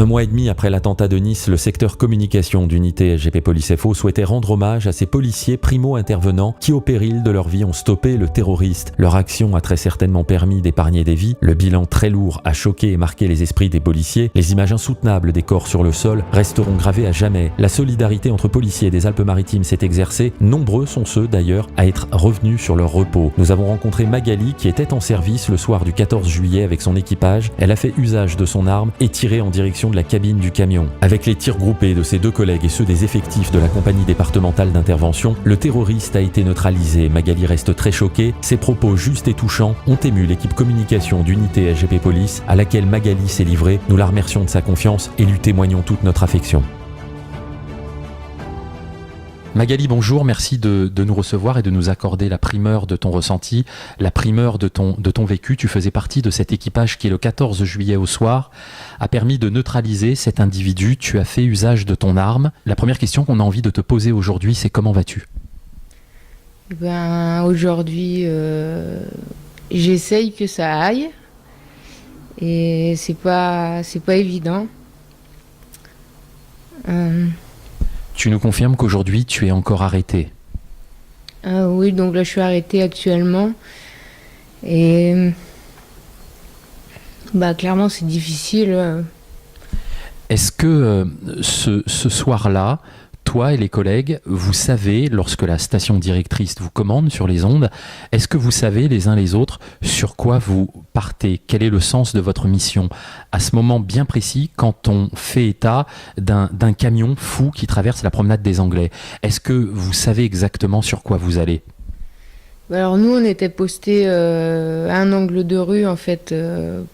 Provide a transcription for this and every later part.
Un mois et demi après l'attentat de Nice, le secteur communication d'unité SGP Police FO souhaitait rendre hommage à ces policiers primo-intervenants qui, au péril de leur vie, ont stoppé le terroriste. Leur action a très certainement permis d'épargner des vies. Le bilan très lourd a choqué et marqué les esprits des policiers. Les images insoutenables des corps sur le sol resteront gravées à jamais. La solidarité entre policiers des Alpes-Maritimes s'est exercée. Nombreux sont ceux, d'ailleurs, à être revenus sur leur repos. Nous avons rencontré Magali qui était en service le soir du 14 juillet avec son équipage. Elle a fait usage de son arme et tiré en direction de la cabine du camion. Avec les tirs groupés de ses deux collègues et ceux des effectifs de la compagnie départementale d'intervention, le terroriste a été neutralisé. Magali reste très choquée. Ses propos justes et touchants ont ému l'équipe communication d'unité SGP Police à laquelle Magali s'est livrée. Nous la remercions de sa confiance et lui témoignons toute notre affection. Magali, bonjour, merci de nous recevoir et de nous accorder la primeur de ton ressenti, la primeur de ton vécu. Tu faisais partie de cet équipage qui, le 14 juillet au soir, a permis de neutraliser cet individu. Tu as fait usage de ton arme. La première question qu'on a envie de te poser aujourd'hui, c'est comment vas-tu ? Aujourd'hui, j'essaye que ça aille et c'est pas évident. Tu nous confirmes qu'aujourd'hui, tu es encore arrêtée ? Oui, donc là, je suis arrêtée actuellement. Et clairement, c'est difficile. Est-ce que ce soir-là, toi et les collègues, vous savez, lorsque la station directrice vous commande sur les ondes, est-ce que vous savez les uns les autres sur quoi vous partez ? Quel est le sens de votre mission ? À ce moment bien précis, quand on fait état d'un camion fou qui traverse la promenade des Anglais, est-ce que vous savez exactement sur quoi vous allez ? Alors nous, on était postés à un angle de rue, en fait,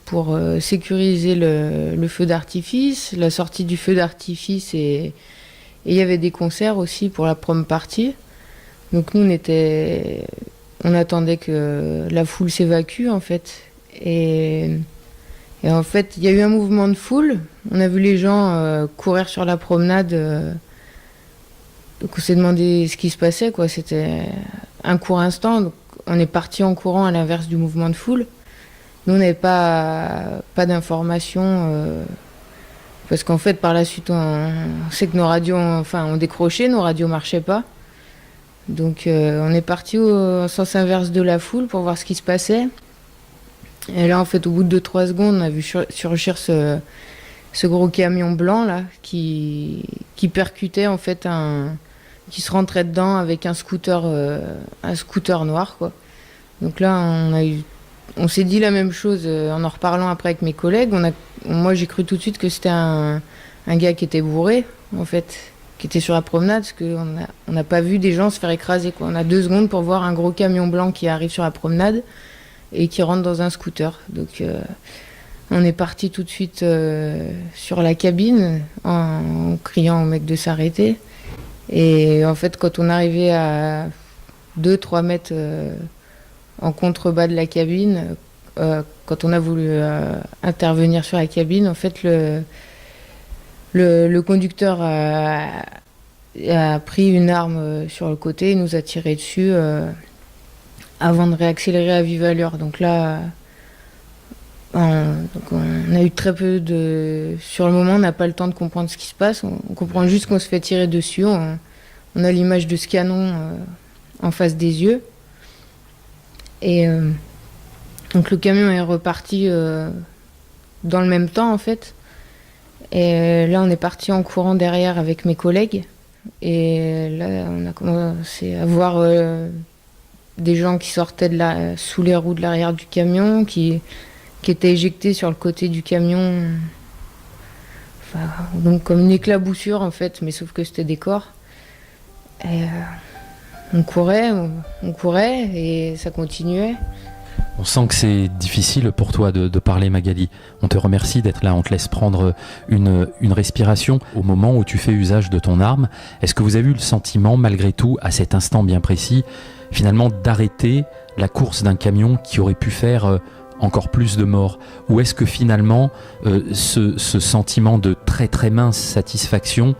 pour sécuriser le feu d'artifice, la sortie du feu d'artifice et il y avait des concerts aussi pour la prom party. Donc nous, on attendait que la foule s'évacue, en fait. Et en fait, il y a eu un mouvement de foule. On a vu les gens courir sur la promenade. Donc on s'est demandé ce qui se passait, quoi. C'était un court instant. Donc on est parti en courant à l'inverse du mouvement de foule. Nous, on n'avait pas d'informations. Parce qu'en fait, par la suite, on sait que nos radios ont décroché, nos radios marchaient pas. Donc on est parti au sens inverse de la foule pour voir ce qui se passait. Et là, en fait, au bout de 2-3 secondes, on a vu surgir ce gros camion blanc là qui percutait, en fait, qui se rentrait dedans avec un scooter noir, quoi. Donc là, on s'est dit la même chose en reparlant après avec mes collègues. Moi, j'ai cru tout de suite que c'était un gars qui était bourré, en fait, qui était sur la promenade, parce qu'on n'a pas vu des gens se faire écraser, quoi. On a 2 secondes pour voir un gros camion blanc qui arrive sur la promenade et qui rentre dans un scooter. Donc, on est parti tout de suite sur la cabine en criant au mec de s'arrêter. Et en fait, quand on arrivait à 2-3 mètres en contrebas de la cabine, quand on a voulu intervenir sur la cabine, en fait, le conducteur a pris une arme sur le côté et nous a tiré dessus avant de réaccélérer à vive allure. Donc là, on a eu très peu Sur le moment, on n'a pas le temps de comprendre ce qui se passe. On comprend juste qu'on se fait tirer dessus. On a l'image de ce canon en face des yeux. Et donc le camion est reparti dans le même temps, en fait. Et là, on est parti en courant derrière avec mes collègues. Et là, on a commencé à voir des gens qui sortaient sous les roues de l'arrière du camion, qui étaient éjectés sur le côté du camion. Enfin, donc comme une éclaboussure, en fait, mais sauf que c'était des corps. Et on courait et ça continuait. On sent que c'est difficile pour toi de parler, Magali. On te remercie d'être là, on te laisse prendre une respiration. Au moment où tu fais usage de ton arme, est-ce que vous avez eu le sentiment, malgré tout, à cet instant bien précis, finalement d'arrêter la course d'un camion qui aurait pu faire encore plus de morts ? Ou est-ce que finalement, ce sentiment de très très mince satisfaction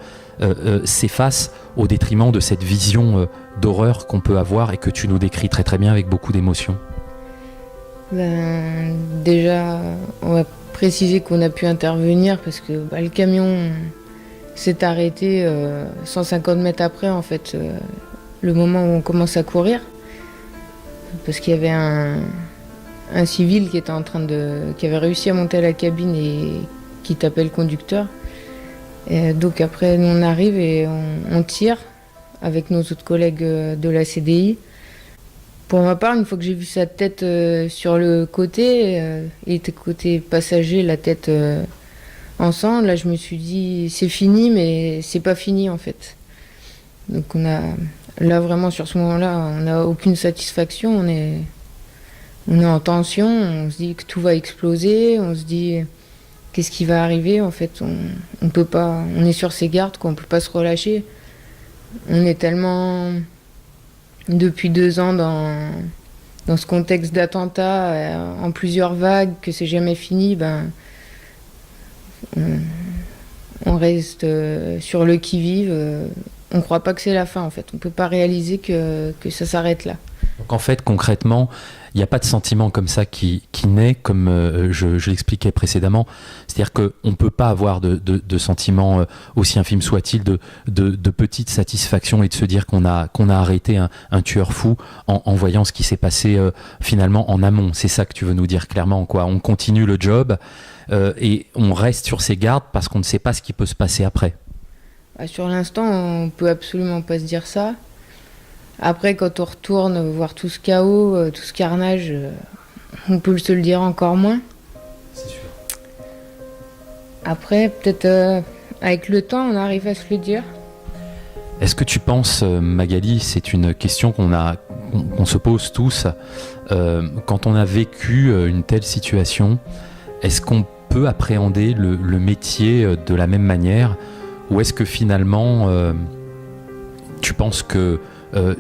s'efface au détriment de cette vision d'horreur qu'on peut avoir et que tu nous décris très très bien avec beaucoup d'émotion ? Déjà, préciser qu'on a pu intervenir parce que le camion s'est arrêté 150 mètres après, en fait, le moment où on commence à courir. Parce qu'il y avait un civil qui avait réussi à monter à la cabine et qui tapait le conducteur. Et donc après, nous, on arrive et on tire avec nos autres collègues de la CDI. Pour ma part, une fois que j'ai vu sa tête sur le côté, il était côté passager, la tête en sang, là je me suis dit c'est fini, mais c'est pas fini en fait. Donc là vraiment sur ce moment-là, on n'a aucune satisfaction, on est en tension, on se dit que tout va exploser, on se dit qu'est-ce qui va arriver en fait, on peut pas, on est sur ses gardes, quoi, on peut pas se relâcher. On est tellement depuis 2 ans dans ce contexte d'attentat en plusieurs vagues que c'est jamais fini, on reste sur le qui-vive, on croit pas que c'est la fin en fait, on peut pas réaliser que ça s'arrête là. Donc en fait concrètement il n'y a pas de sentiment comme ça qui naît, comme je l'expliquais précédemment. C'est-à-dire qu'on ne peut pas avoir de sentiment, aussi infime soit-il, de petite satisfaction et de se dire qu'on a arrêté un tueur fou en voyant ce qui s'est passé finalement en amont. C'est ça que tu veux nous dire clairement, quoi. On continue le job et on reste sur ses gardes parce qu'on ne sait pas ce qui peut se passer après. Sur l'instant, on ne peut absolument pas se dire ça. Après, quand on retourne voir tout ce chaos, tout ce carnage, on peut se le dire encore moins. C'est sûr. Après, peut-être avec le temps, on arrive à se le dire. Est-ce que tu penses, Magali, c'est une question qu'on se pose tous, quand on a vécu une telle situation, est-ce qu'on peut appréhender le métier de la même manière, ou est-ce que finalement, tu penses que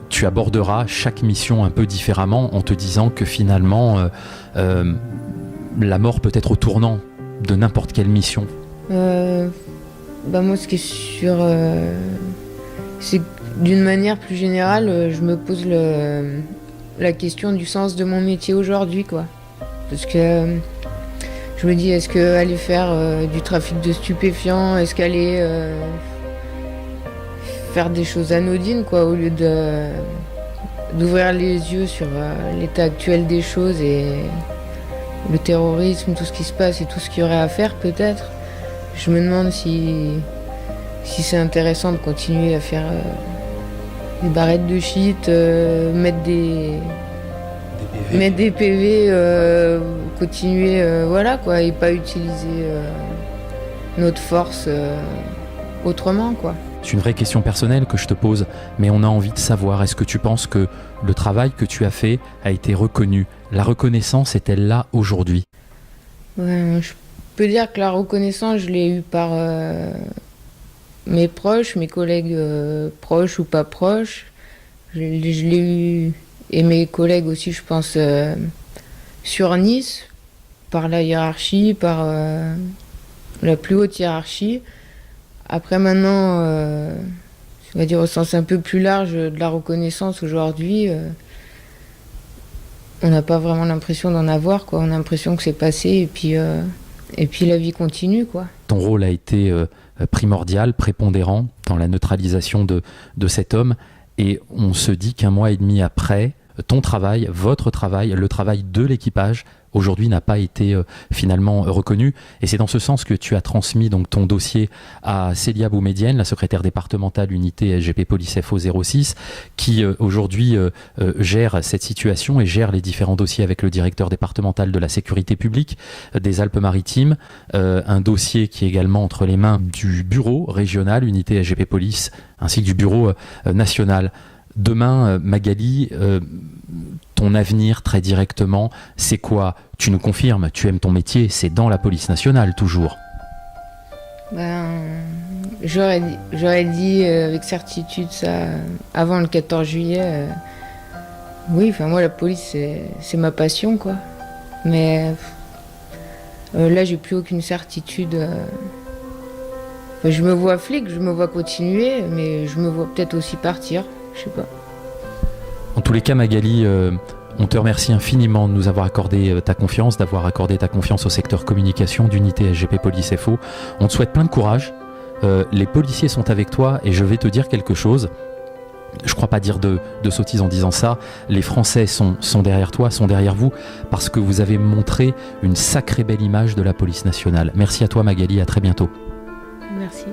tu aborderas chaque mission un peu différemment en te disant que finalement la mort peut être au tournant de n'importe quelle mission? Moi, ce qui est sûr, c'est que d'une manière plus générale, je me pose la question du sens de mon métier aujourd'hui, quoi. Parce que je me dis, est-ce qu'aller faire du trafic de stupéfiants, est-ce qu'aller faire des choses anodines, quoi, au lieu d'ouvrir les yeux sur l'état actuel des choses et le terrorisme, tout ce qui se passe et tout ce qu'il y aurait à faire, peut-être. Je me demande si c'est intéressant de continuer à faire des barrettes de shit, mettre des PV, continuer, voilà, quoi, et pas utiliser notre force autrement, quoi. C'est une vraie question personnelle que je te pose, mais on a envie de savoir, est-ce que tu penses que le travail que tu as fait a été reconnu? La reconnaissance est-elle là aujourd'hui? Je peux dire que la reconnaissance, je l'ai eue par mes proches, mes collègues proches ou pas proches. Je l'ai eu, et mes collègues aussi, je pense, sur Nice, par la hiérarchie, par la plus haute hiérarchie. Après maintenant, on va dire au sens un peu plus large de la reconnaissance aujourd'hui, on n'a pas vraiment l'impression d'en avoir, quoi. On a l'impression que c'est passé et puis la vie continue, quoi. Ton rôle a été primordial, prépondérant dans la neutralisation de cet homme, et on se dit qu'1 mois et demi après, ton travail, votre travail, le travail de l'équipage, aujourd'hui n'a pas été finalement reconnu. Et c'est dans ce sens que tu as transmis donc ton dossier à Célia Boumedienne, la secrétaire départementale unité SGP Police FO 06, qui aujourd'hui gère cette situation et gère les différents dossiers avec le directeur départemental de la sécurité publique des Alpes-Maritimes. Un dossier qui est également entre les mains du bureau régional unité SGP Police ainsi que du bureau national. Demain, Magali, ton avenir très directement, c'est quoi? Tu nous confirmes, tu aimes ton métier, c'est dans la police nationale toujours. J'aurais dit avec certitude ça avant le 14 juillet. Oui, enfin moi la police c'est ma passion, quoi. Mais là j'ai plus aucune certitude. Je me vois flic, je me vois continuer, mais je me vois peut-être aussi partir. Je sais pas. En tous les cas, Magali, On te remercie infiniment de nous avoir accordé ta confiance, d'avoir accordé ta confiance au secteur communication d'unité SGP Police FO. On te souhaite plein de courage. Les policiers sont avec toi et je vais te dire quelque chose. Je ne crois pas dire de sottise en disant ça. Les Français sont derrière toi, sont derrière vous, parce que vous avez montré une sacrée belle image de la police nationale. Merci à toi Magali, à très bientôt. Merci.